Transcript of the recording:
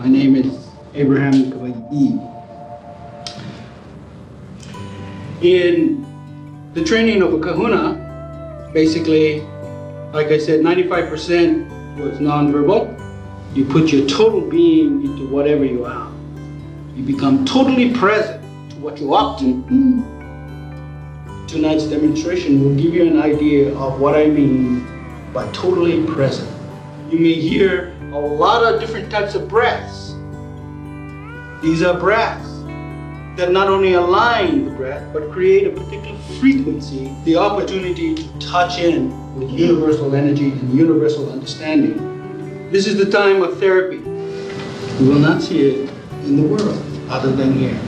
My name is Abraham Kawai'i. In the training of a kahuna, basically, like I said, 95% was nonverbal. You put your total being into whatever you are. You become totally present to what you often do. Tonight's demonstration will give you an idea of what I mean by totally present. You may hear a lot of different types of breaths. These are breaths that not only align the breath, but create a particular frequency, the opportunity to touch in with universal energy and universal understanding. This is the time of therapy. You will not see it in the world other than here.